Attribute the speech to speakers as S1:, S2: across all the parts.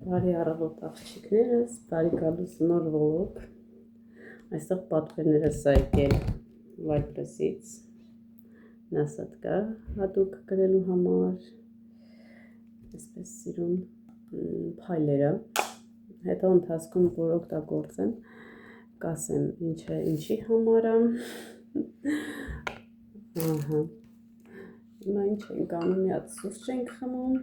S1: Բարի առավոտ աղջիկներս, բարի գալուս նոր վլոգ, այստեղ պատվերներս եկել Վայրպեսից, Նասատ կա հատուկ գրելու համար, այսպես սիրուն փայլերը, հետո ընթացքում որ օգտագործեմ, կասեմ ինչի համար է, հիմա ինչ ենք անում, մի հատ սուրճ ենք խմում,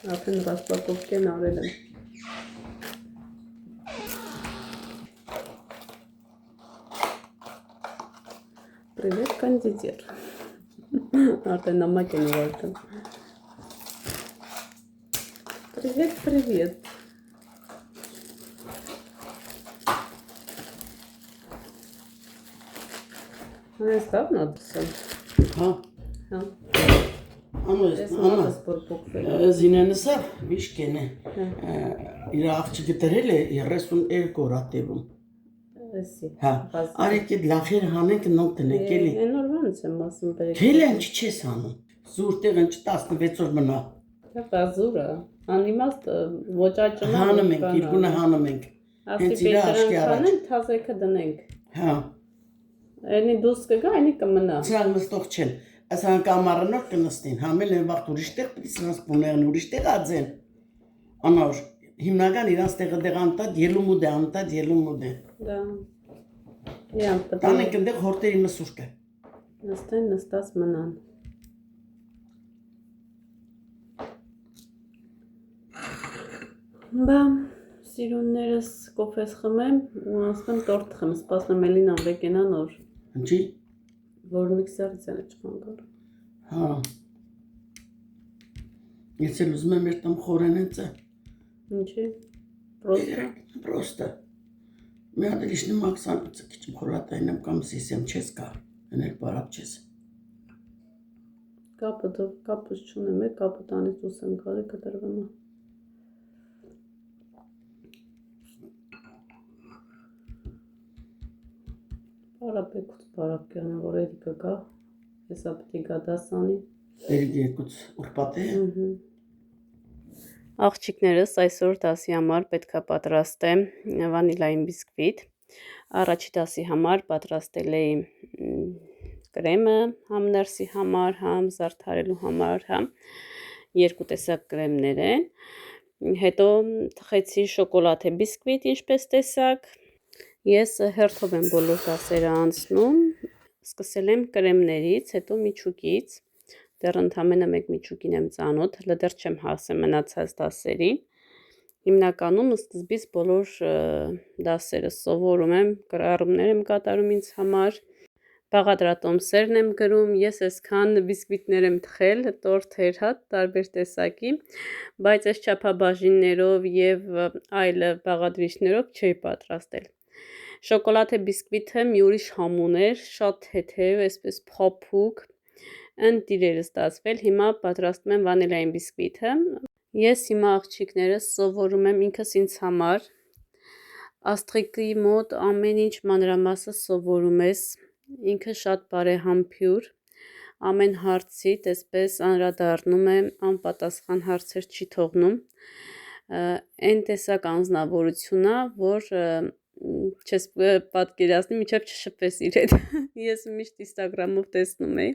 S1: Արդեն ռասպակովկեն արել եմ։ Привет, кондитер. Արդեն նամակ են ուղարկում։ Привет, привет. Այս տավն ադսը։ Հա։
S2: Զինենսը վիշկեն է, իր աղջիկը տրել է 32 օր ատևում, արեք էդ լախեր հանենք նոք տնեք էլի,
S1: են օրվանց եմ ասում բերեք,
S2: կել են չես հանում, զուր տեղ են 16 օր մնա,
S1: զուրը, անիմաստ ոճաճնա
S2: հանում ենք, իրգունը հանում ենք,
S1: ասի պետրանք հանենք, թազեքը դնենք, այնի դուս կգա, այնի կմնա,
S2: սրանք նստող չեն, Ասան կամարնոր կնստին, համել են վաղտ ուրիշ տեղ պիտի սրանց պուներն ուրիշ տեղ adzեն, անոր, հիմնական իրանց տեղը անտատ ելումուդ է, տանենք ընդեղ հորտերի մսուրկը,
S1: նստեն նստած մնան, բա, սիրուններս կոֆես խմեմ, ու ասպեմ տորտ խմ, սպասնեմ Էլինան վեկենա նոր,
S2: Ինչի?
S1: Որ միքսերից են չխանգար։
S2: Հա։ Ես էլ ուզում եմ երտամ խորեն էծը։
S1: Ինչի։
S2: Պրոստը։ Մի հատ լիշնի մաքսանուծը քիչ խորատային եմ կամ սիսեմ չես կա։ Էնել բարապ չես։
S1: Կապս չունեմ, կապը տանից դուս եմ գալի կտրվնա։ Բարապեքուց բարապկյանը, որ երիկը կա, հեսա պտի գա դասանի։
S2: Երիկը երկուց ուրպատ է։
S1: Աղջիկներս այսօր դասի համար պետքա պատրաստեմ վանիլային բիսկվիտ, առաջի դասի համար պատրաստել էի կրեմը, համ ներսի համար, համ զարդարելու համար, համ երկու տեսակ կրեմներ են, հետո թխեցի շոկոլադե բիսկվիտ ինչպես տեսակ, Ես հերթով եմ բոլոր դասերը անցնում, սկսել եմ կրեմներից, հետո միջուկից, դեռ ընդամենը մեկ միջուկին եմ ծանոթ, դեռ չեմ հասել մնացած դասերին, հիմնականում սկզբից բոլոր դասերը սովորում եմ, կրառումներ եմ կատարում ինձ համար, բաղադրատոմսերն եմ գրում, ես այսքան բիսկվիտներ եմ թխել, տորթեր հատ, տարբեր տեսակի, բայց այս չափաբաժիններով և այլ բաղադրիչներով չէի պատրաստել Շոկոլադե բիսկվիթը մի ուրիշ համուն էր, շատ թեթև, այսպես փափուկ, ընտիր էր ստացվել, հիմա պատրաստում եմ վանիլային բիսկվիթը, ես հիմա աղջիկներս սովորում եմ ինքս ինձ համար, աստղիկի մոտ ամեն ինչ մանրամասը սովորում ես, ինքը շատ բարեհամբույր, ամեն հարցիդ այսպես անդրադառնում եմ, անպատասխան հարցեր չի թողնում, այն տեսակ անձնավորությունա, որ չես պատկերացնի, մինչև չշփվես իր հետ, ես միշտ ինստագրամով տեսնում էի,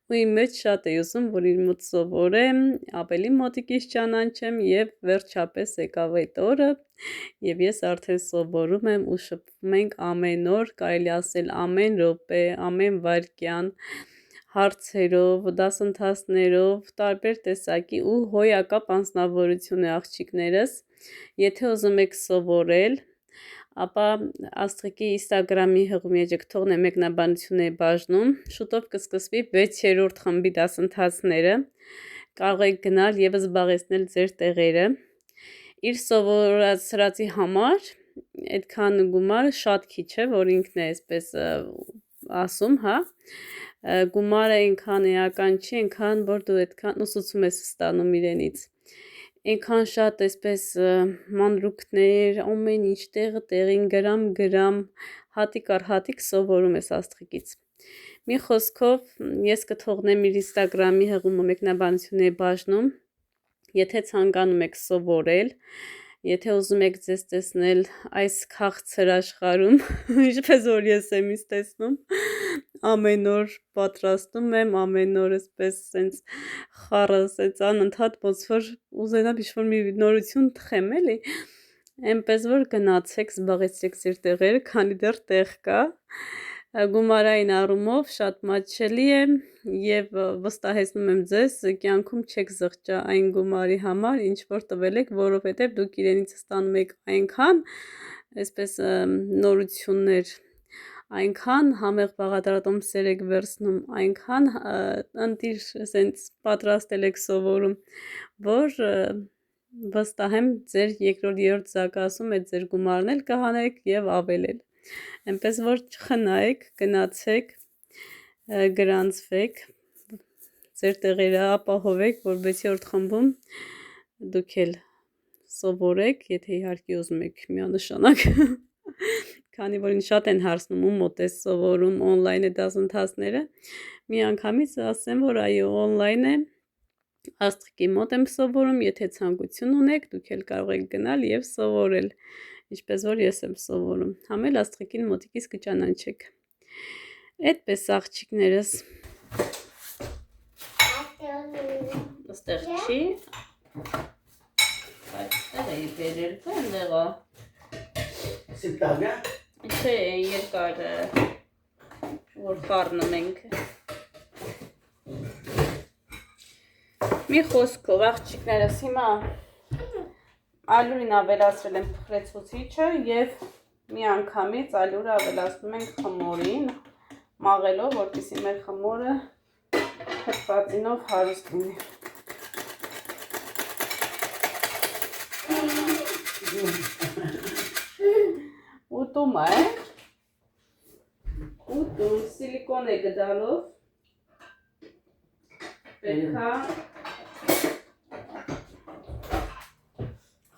S1: ու իմ մեջ շատ էի ուզում, որ իր մոտ սովորեմ, ավելի մոտիկից ճանաչեմ և վերջապես եկավ այդ օրը, և ես արդեն սովորում եմ ու շփվում ենք ամեն օր, կարելի ասել ամեն րոպե, ամեն վայրկյան, հարցերով, դասընթացներով, տարբեր տեսակի ու հոյակապ անձնավորություն է աղջիկներս, եթե ուզում եք սովորել, ապա աստղիկի ինստագրամի հղում եջգթողն է մեկնաբանություն է բաժնում, շուտով կսկսվի 6-րդ խմբի դասընթացները, կարող եք գնալ և զբաղեցնել ձեր տեղերը, իր սովորացրածի համար, այդքան գումարը շատ քիչ է, որ ինքն է այսպես ասում, հա, գումարը այնքան էական չի, այնքան որ դու այդքան ուսուցում ես ստանում իրենից, այնքան շատ այսպես մանրուքներ, ամեն ինչ տեղը տեղին գրամ, հատիկ առ հատիկ սովորում ես աստղիկից։ Մի խոսքով ես կթողնեմ իր ինստագրամի հղումը մեկնաբանություն է բաժնում, Եթե ցանկանում եք սովորել, եթե ուզում եք ձեզ տեսնել այս քաղցր աշխարհում, ինչպես որ ես եմ ինձ տեսնում, ամեն օր պատրաստում եմ, ամեն օր էսպես սենց խառը սենց անընդհատ ոնց որ ուզենամ ինչ-որ մի նորություն թխեմ, էլի, այնպես որ գնացեք, զբաղեցրեք ձեր տեղերը, քանի դեռ տեղ կա, գումարային առումով շատ մատչելի է եւ վստահեցնում եմ ձեզ, կյանքում չեք զղջա այն գումարի համար, ինչ որ տվել եք, որովհետեւ դուք իրենից ստանում եք այնքան, այսպես նորություններ, այնքան համեղ բաղադրատոմսեր եք վերցնում, այնքան ընտիր սենց պատրաստել եք սովորում, որ վստահ եմ ձեր երկրորդ երրորդ զարգացում այդ ձեր գումարն էլ կհանեք եւ ավելել, այնպես որ չխնայեք, գնացեք, գրանցվեք, ձեր տեղերը ապահովեք, որբեսի օրդ խմբում դուք էլ սովորեք, եթե իհարկե ուզում եք միանշանակ, քանի որ ինձ շատ են հարցնում ու մոտ է սովորում on-line է դասընթացները, մի անգամից ասեմ, որ այո on-line է, Աստղիկի մոտ եմ սովորում, եթե ցանկություն ունեք, դուք էլ կարող եք գնալ եւ սովորել, ինչպես որ ես եմ սովորում, համ էլ Աստղիկին մոտիկից կճանաչեք, այդպես աղջիկներս, Այստեղ չի, այստեղ էի բերել, այնտեղա,
S2: Սիպտագա։
S1: չէ, երկար, որ խառնում ենք, մի խոսքով աղջիկներս հիմա ալյուրին ավելացրել եմ փխրեցուցիչը եւ մի անգամից ալյուրը ավելացնում ենք խմորին, մաղելով, որպեսզի մեր խմորը թթվածինով հարուստ լինի։ Ուտում է, ուտում սիլիկոն է գդալով, պետքա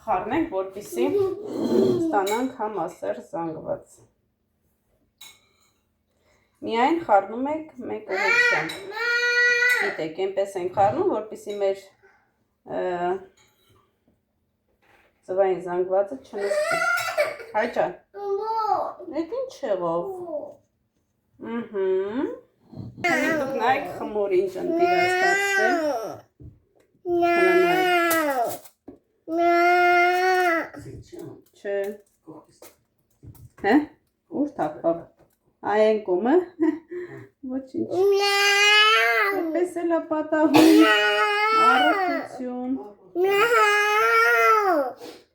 S1: խառնենք, որպեսզի ստանանք համասեր զանգված։ Միայն խառնում եք մեկ ուղղությամբ։ Գիտեք, այնպես ենք խառնում, որպեսզի մեր ծվային զանգվածը չնստի։ Հայջան։ Այդ ինչ եղավ։ Դուք նայեք խմորին ջնտիրաստացել։ Չէ։ Հե? Ուր թափավ։ Այն կոմը։ Ոչինչ։ Այդպես էլ է պատահում։ Առողջություն։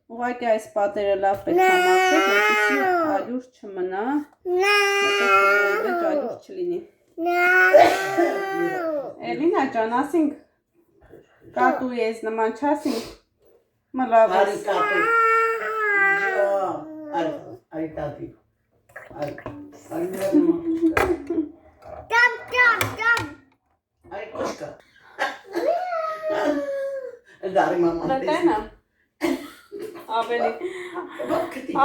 S1: Ուղղակի այս պատերը լավ պետք է մաքրեք, որպեսզի ալյուր չմնա, հետո ալյուր չլինի։ Էլինա ջան, ասինք կատու ես նման չասինք, մլավ ես։
S2: Արի տատի։ Արի կոշկա։ Դարի մաման տեսնի։
S1: Լետենը,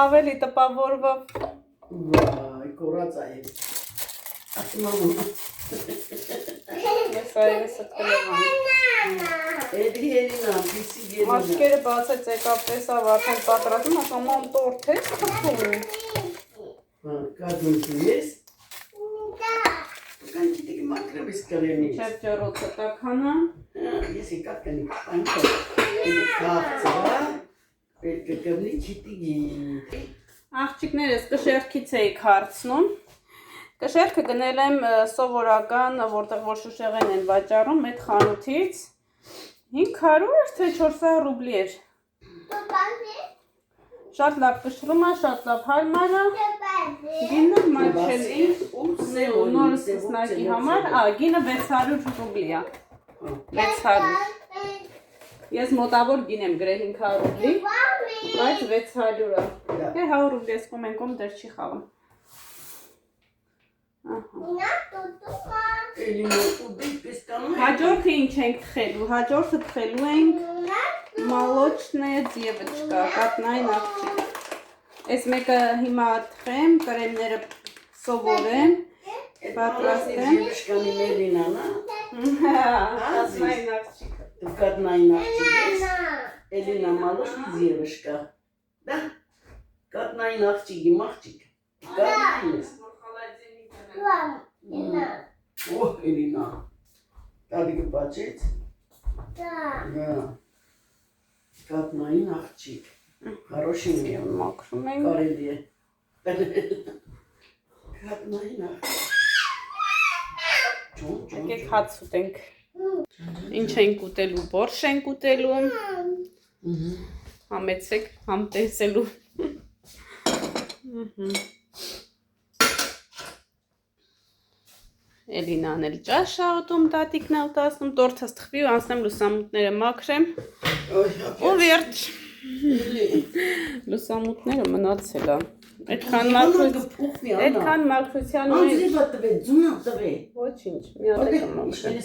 S1: ավելի տպավորվավ։
S2: Վայ, կորած այ։ Ասում եմ։
S1: Ես այլս ատկլևան։
S2: Էդի Էլինա, պիսի գերինա։
S1: Մաշկերը բացեց եկավ տեսավ արդեն պատրաստում, ասում ամ տորթ ես խփում։
S2: Կադունքի ես։ Կան չիտիք մակրեմ ես կրենից։
S1: Չերջարոցը տականա։
S2: Ես եկավ կնի պանքով։ Էդի կաղցրա, պետք է կրնի չիտիգի։
S1: Աղջիկներս կշերքից էիք հարցնում։ Կշերքը գնել եմ սովորական, որտեղ որ շուշեղեն են վաճառում, այդ խանութից 500 էր, թե 400 ռուբլի էր։ Շատ լավ կշռում է, շատ լավ հարմար է։ Գինը մատչելի, նորս սնակի համար, գինը 600 ռուբլի է։ 600։ Ես մոտավոր գին եմ գրել 500 ռուբլի, բայց 600 է։ Դե 100 ռուբլի ես կոմենկոմ դեր չի խաղում։ Հաջորդը ինչ ենք թխելու, հաջորդը թխելու ենք մալոչնե դիևչկա, կատնային աղջիկ։ Այս մեկը հիմա թխեմ, կրեմները սովորեմ, պատրաստեմ։
S2: Դիևչկանի Մելինան,
S1: կատնային աղջիկ։
S2: Կատնային աղջիկ ես, Էլինա մալոշ ձևշկա, դա, կատնային աղջիկի մաղջիկ, կատնային ես, օհ, Էլինա, տալիկը պաչեց, կատնային աղջիկ, հարոշին է,
S1: մաքրում ենք,
S2: կարելի է, կատնային աղջիկ,
S1: եկեք հաց ուտենք, ինչ ենք ուտելու, բորշ ենք ուտելու, համեցեք, համ տեսելու, Էլինան էլ ճաշ է ուտում, տատիկն է ուտացնում, տորթս թխվի ու անցնեմ լուսամուտները մաքրեմ, ու վերջ, լուսամուտները մնացել է, այդքան մաքրության մեջ,
S2: անձրիվա տվե, ձունա տվե,
S1: ոչինչ, մի հատ եկը մաքրեմ,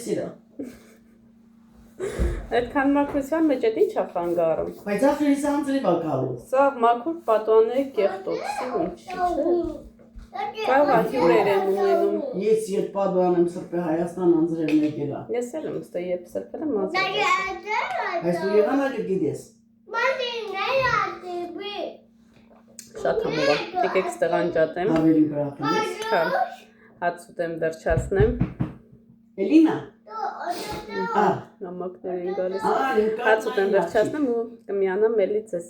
S1: այդքան մաքրության մեջ էդ ինչ է խանգարում,
S2: բայց ախրիս անձրիվա գալու,
S1: սա մաքուր պատուանների կեղտոցի ինչ չէ, կավա հյուրեր եմ ունենում,
S2: ես երբ պատուան եմ սրպե Հայաստան անձրև մեկելա,
S1: ես էլ եմ ստե երբ սրպել եմ անձրև,
S2: բայց դու եղանակը գիտես,
S1: շատ համով է, եկեք ստեղ անջատեմ,
S2: ավելի բրախին ես,
S1: հաց ուտեմ վերջացնեմ,
S2: Էլինա,
S1: նամակներ են գալիս, հաց ուտեմ վերջացնեմ ու կմիանամ էլի ձեզ,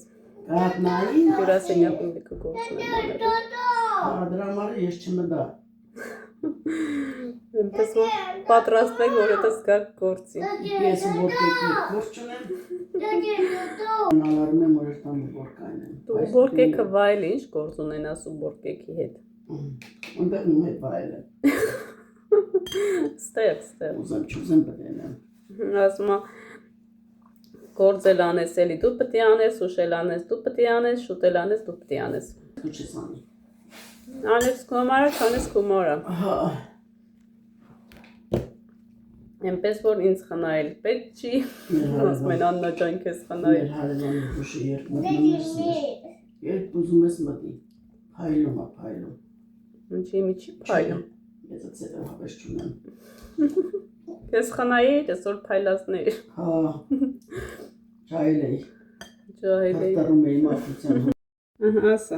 S2: կատնային
S1: հյուրասենյակում լիքը գործն եմ անել,
S2: դրա համար ես չմդա,
S1: Այնպես որ պատրաստվեք, որ հետս գաք գործի,
S2: ես ուբորկեկի գործ չունեմ, նալարում եմ, որ երտան ուբորկային եմ,
S1: դու ուբորկեքը վայել ինչ գործ ունենաս ուբորկեքի հետ,
S2: ընդեղ նում հետ վայել եմ,
S1: ստեղ,
S2: ուզեմ պտեն եմ,
S1: ասում է, գործել անես էլի դու պտի անես, ուշել անես դու պտի անես, շուտել անես դու պտի անես,
S2: դու չես անի,
S1: անես կոմարը, չանես կոմարը, Էնպես որ ինձ խնայել պետք չի, ասում են Աննա ջան քեզ խնայել,
S2: մեր հարևանի դուշը երբ մտնում ես ներ, երբ ուզում ես մտի, փայլում է փայլում,
S1: ինչի միջի փայլում,
S2: ես ծետը հավես չունեմ,
S1: քեզ խնայել այսօր փայլացներ,
S2: ջայել էի, հաղթարում էի մաքրության,
S1: ասա,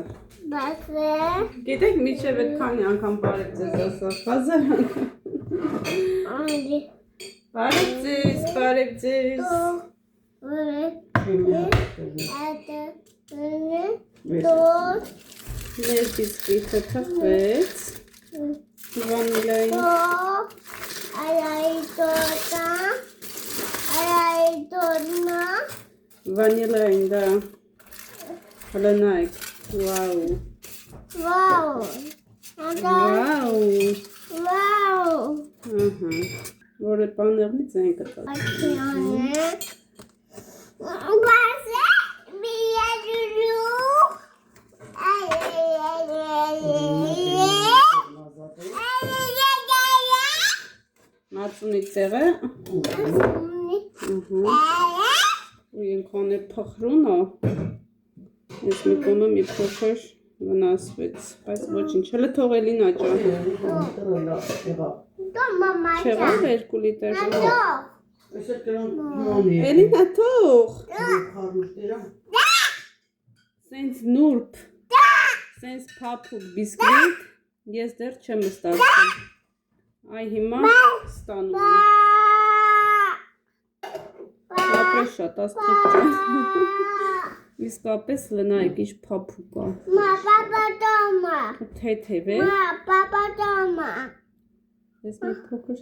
S1: գիտեք միջև էդ քանի անգամ բարև ձեզ ասա, հազար անգամ, բարև ձեզ, մեր բիսկվիթը թխվեց, վանիլային, վանիլային, դա, հլնայք, վաու, որ այդ բաներնից են կտած, մածունի ծեղը, ու ենքան է պխրունը, ես մի կոմը մի փոքր վնասվեց, բայց ոչինչ, հլը թող Էլինա ջան, չեղավ 2 լիտր, Էլինա թող, սենց նուրբ, սենց պապուկ բիսկվիտ, ես դեռ չեմ ստացում, այ հիմա ստանում եմ, ապրես շատ աստղիկ ջան, իսկապես լնայք ինչ պապուկ է, թեթև է, ես մի փոքր,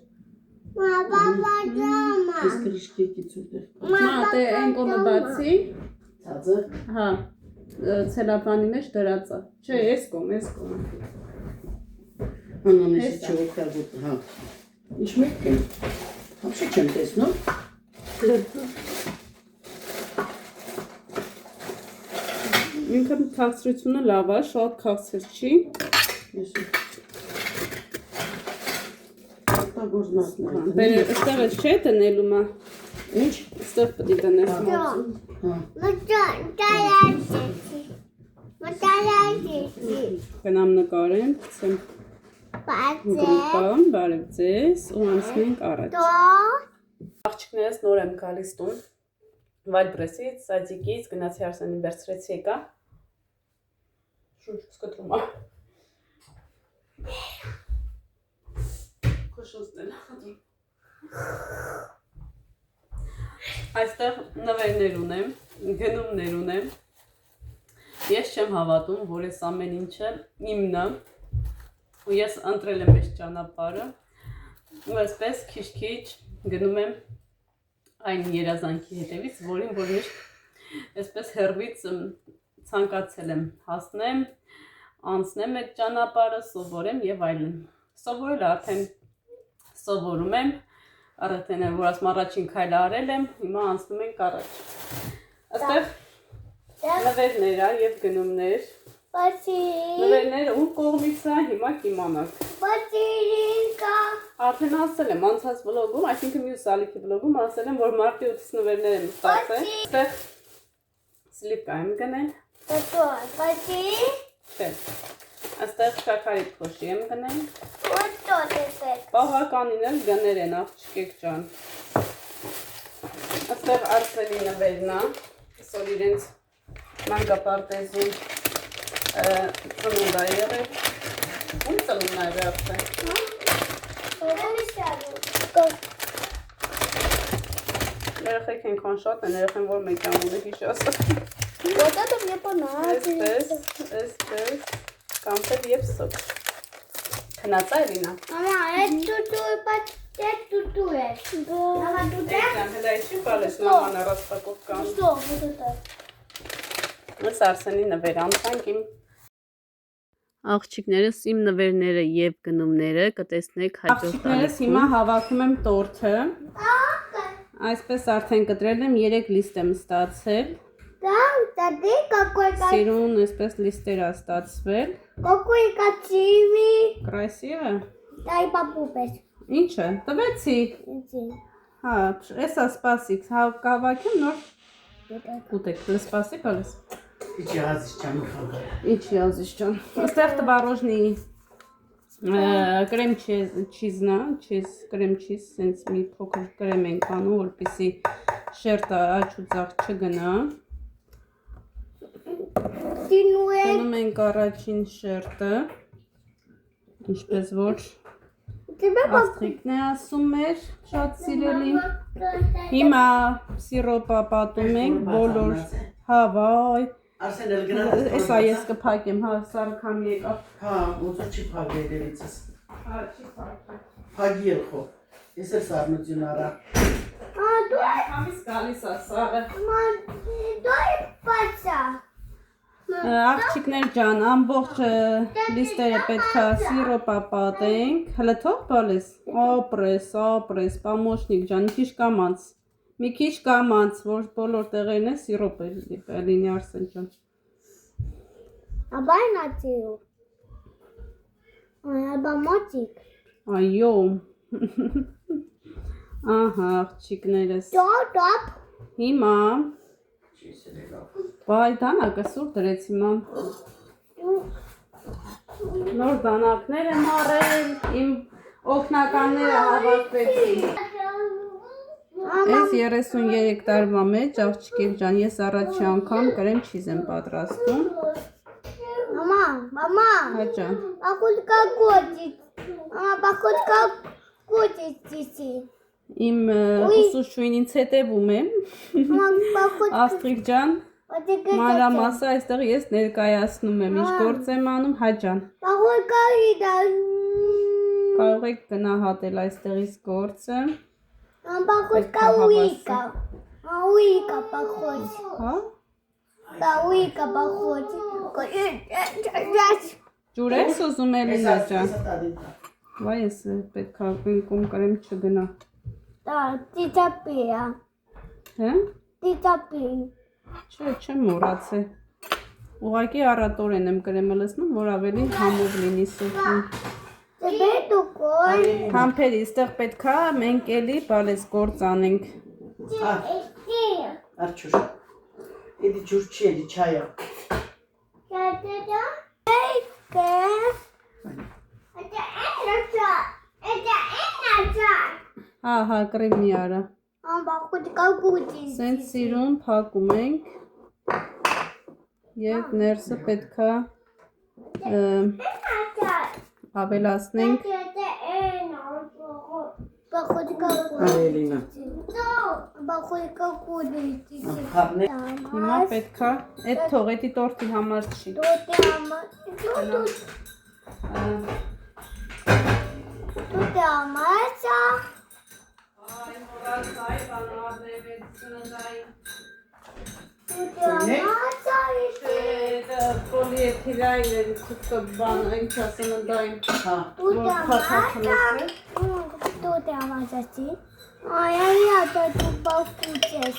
S2: ես կրիշկեկի ծուրդեր,
S1: տե են կոմը բացի,
S2: ծածը,
S1: հա, ցելոֆանի մեջ դրած է, չէ, ես կոմ,
S2: անանեսի չողքագուտ, հա, ինչ մեկ եմ, հապշի չեմ տեսնում,
S1: ինքը քաղցրությունը լավ է, շատ քաղցր չի, Ստեղ ես չէ տնելու մա,
S2: ինչ,
S1: ստեղ պտի տնես մածուն, գնամ նկարեմ, ծեմ գրուպան, բարև ձեզ ու անցնենք առաջ, Աղջիկներս նոր եմ գալիս տուն Վայլբրեսից, սայձիկից, գնացի Արսենին վերցրեցի եկա շունչ սկտրում ա Կոշոստել Այստեղ նվերներ ունեմ, գնումներ ունեմ Ես չեմ հավատում, որ ես ամեն ինչը իմն է ու ես ընտրել եմ այս ճանապարհը ու այսպես քիչ-քիչ գնում եմ այն երազանքի հետևից, որին որ միշտ այսպես հեռվից ցանկացել եմ հասնեմ, անցնեմ այդ ճանապարհը, սովորեմ եւ այլն։ Սովորել արդեն սովորում եմ, արդեն որ ասում առաջին քայլը արել եմ, հիմա անցնում ենք առաջ։ Այստեղ նվերներ ա եւ գնումներ։ Նվերները ում կողմից է, հիմա կիմանաք։ Արդեն ասել եմ անցած վլոգում, այսինքն մյուս ալիքի վլոգում ասել եմ, որ մարտի 8-ից նվերներ եմ ստացել։ Այստեղ սլիպկա եմ գնել։ Չէ։ Այստեղ շաքարի փոշի եմ գնել։ Պահականին էլ գներ են աղջիկեք ջան։ Այստեղ Արսենի նվերն է, այսօր իրենց մանկապարտեզում ծնունդ է եղել։ Ում ծնունդն է Արսեն։ Երեխեք ենքան շատ են, երեխեն որ մեկյան ունի հիշասը Այսպես, կանպետ և սոկ Քնացա Էլինա Հելա իշի պալես նաման առաստակով կան Ես Արսենի նվեր անցանք իմ Աղջիկներս իմ նվերները և գնումները կտեսնեք հաջորդ
S2: Աղջիկներս հիմա հավաքում եմ տորթը Այսպես արդեն կտրել եմ 3 լիստ եմ ստացել Սիրուն այսպես լիստեր է ստացվել Կրասիվ է Ինչ է, տվեցի Հա, էսա սպասիք, կավակեմ նոր կուտեք, սպասի պալես Իչի ազիշ ճան Աստեղ տվարոժնի կրեմ չիզնա, կրեմ չիզ, սենց մի փոքր կրեմ ենք անում, որպիսի շերտը աչ ու ձախ չգնա Գնում ենք առաջին շերտը Ինչպես որ Աստղիկն է ասում էր, շատ սիրելի Հիմա սիրոպա պատում ենք, բոլոր հավայ Էսա ես կպակեմ, հա, սարքամ եկավ
S3: Հա, ոնց չի փագի երևիցս Փագի ելխով, ես էլ սարնություն արա
S1: Համիս գալիս է սաղը Աղջիկներ ջան, ամբողջ լիստերը պետք է սիրոպա պատենք Հլը թող պալես, ապրես, պամոշնիկ ջան, մի քիչ կամանց, որ բոլոր տեղերն է սիրոպ է լինի Արսեն ջան
S4: Աբա են ացիու Աբա մոծիկ
S1: Այո Ահա աղջիկներս
S4: Տոպ
S1: Հիմա Բայ դանակը սուր դրեց հիմա Նոր դանակներ եմ առել Իմ օգնականները հավաքվեցին Ես 33 տարվա մեջ աղջիկեք ջան ես առաջի անգամ կրեմ չիզ եմ պատրաստում
S4: Մամա
S1: Հաճա
S4: Բախուտկա կոծիցի
S1: Իմ ուսուցչուհին ինձ հետևում է Աստղիկ ջան մանրամասը այստեղ ես ներկայացնում եմ ինչ գործ եմ անում հաճան
S4: Բախուտկա
S1: Կարող եք գնահատել այստեղից գործը
S4: Բախուտկա ուիկա բախուտ
S1: Հա
S4: Ուիկա բախուտ
S1: Ջուր ես ուզում Էլինա ջան Վայ ես պետք է կնկում կրեմ չգնա
S4: Տիտապիա
S1: Հե
S4: Տիտապի
S1: Չէ չեմ մոռացել Ուղղակի առատորեն եմ կրեմը լցնում որ ավելի համով լինի սոթին Համբերի ստեղ պետք է մենք էլի բալես գործ անենք
S3: Արջուր Էդի ջուր չի էդի չայա
S1: Հա կրեմ մի արա
S4: Ամբախոտ կակուտի։
S1: Սենց սիրուն փակում ենք եւ ներսը պետքա ավելացնենք
S4: Բախոտ կակուտի։
S2: Այլինա։
S4: Բախոտ կակուտի։
S2: Խառնել։
S1: հիմա պետքա այդ թողետի տորտի համար չի
S4: Տոտի համար։ Տոտի համար սա։ Տոտի համար սա իշտի։
S1: Պոլիեթիլայն բան այն չասննդային
S2: Հա։
S4: Տոտի համար։ Տոտի համար սա։ Այ դու բախուտես։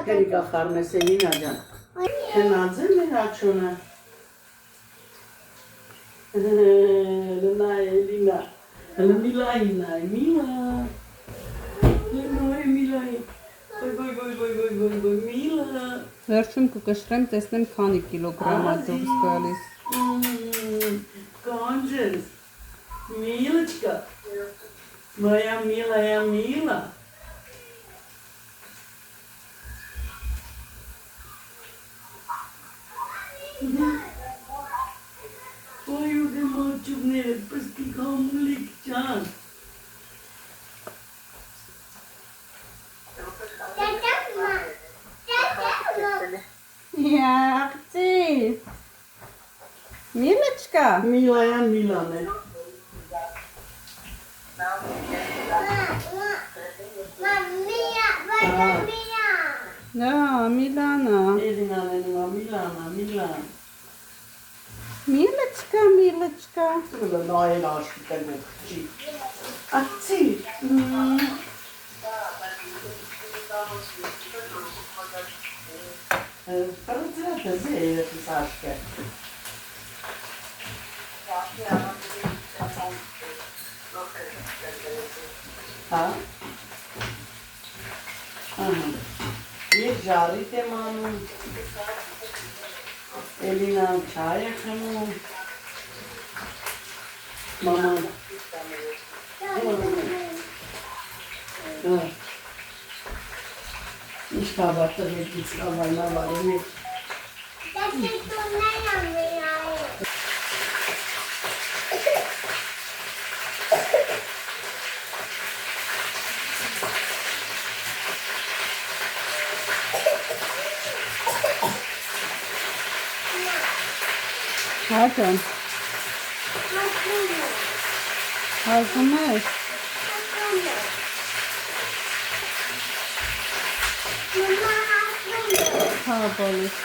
S2: Կերիկա խառնես Էլինա ջան։ Քնածել է հաչունը։ Լնա Էլինա։ Միլայնա, Միլա։ Լնա Միլայ։ Ոյ, Միլա։
S1: վերջում կկշռեմ տեսնեմ քանի կիլոգրամ է դուրս գալիս
S2: Conjures. Milочка. Моя милая Мила. Ой, уde мальчугները պստի կամուլիկ ջան։
S1: Ягцы! Милочка!
S2: Միլայա Միլան է։
S1: Да, Милана.
S2: Էլինան է նույնա Միլան։
S1: Милочка, Милочка.
S2: Նայել աշկիտ է գոքչի։ Ացի։ Պրծրատը զերս աշկը։ Հա։ Եվ ժարիտ եմ անում, Էլինան չայ է խմում, մաման, ինչ կավարտը հետից կավայնա վարում է,
S1: Հաջան, հաջում ես, հա բոլիս,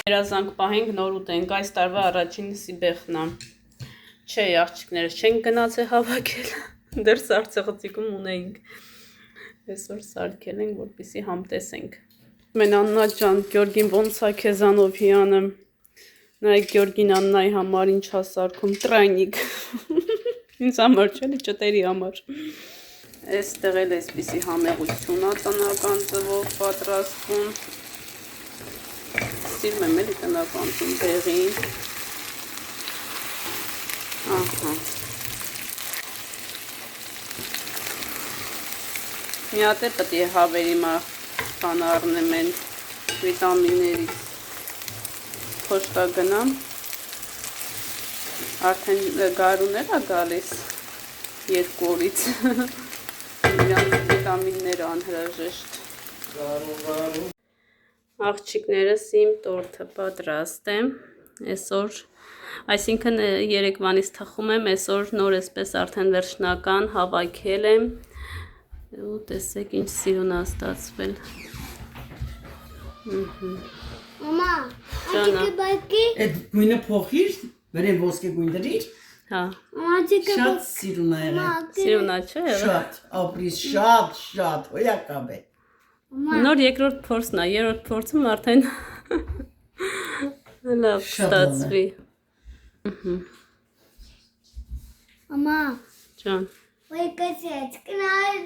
S1: երազանք պահենք նոր ուտենք, այս տարվա առաջին սիբեխնա, չէ աղջիկներս չենք գնացել հավաքել, դեռ սարցեղծիկում ունեինք, այսօր սարքել ենք, որպեսզի համտեսենք։ Մեն Աննա ջան, Գյորգին ոնց է քեզանով հիանը, նայեք Գյորգին Աննայի համար ինչ է սարքում, տրայնիկ, ինձ համար չէ, ճտերի համար, այստեղ էլ այսպիսի համեղություն է տնական ձևով պատրաստվում, Սիրում եմ էլի տնական բեղին, ահա, մի հատ է պետք է հավերի մաղթան առնեմ են վիտամիններից փոշտա գնամ, արդեն գարուներ է գալիս երկու օրից, իրանց վիտամինները անհրաժեշտ, գարու Աղջիկներս իմ տորթը պատրաստ է, այսօր, այսինքն երեկվանից թխում եմ, այսօր նոր էսպես արդեն վերջնական հավաքել եմ, Ու տեսեք ինչ սիրուն է ստացվել։
S4: Մամա,
S1: Ճանա։
S4: աջիկը բակի։
S2: Այդ գույնը փոխիր, վերեն ոսկե գույն դրիր։
S1: Հա,
S4: Աջիկը
S2: Շատ սիրուն է եղել։
S1: սիրուն է, չէ՞ եղել։
S2: Շատ, ապրիս շատ, հոյակավ է։
S1: Նոր երկրորդ փորձն է, երրորդ փորձում արդեն լավ
S2: Շատ լավ է։
S1: ստացվի։
S4: Մամա,
S1: Ջան։
S4: վայ կացեց, կնար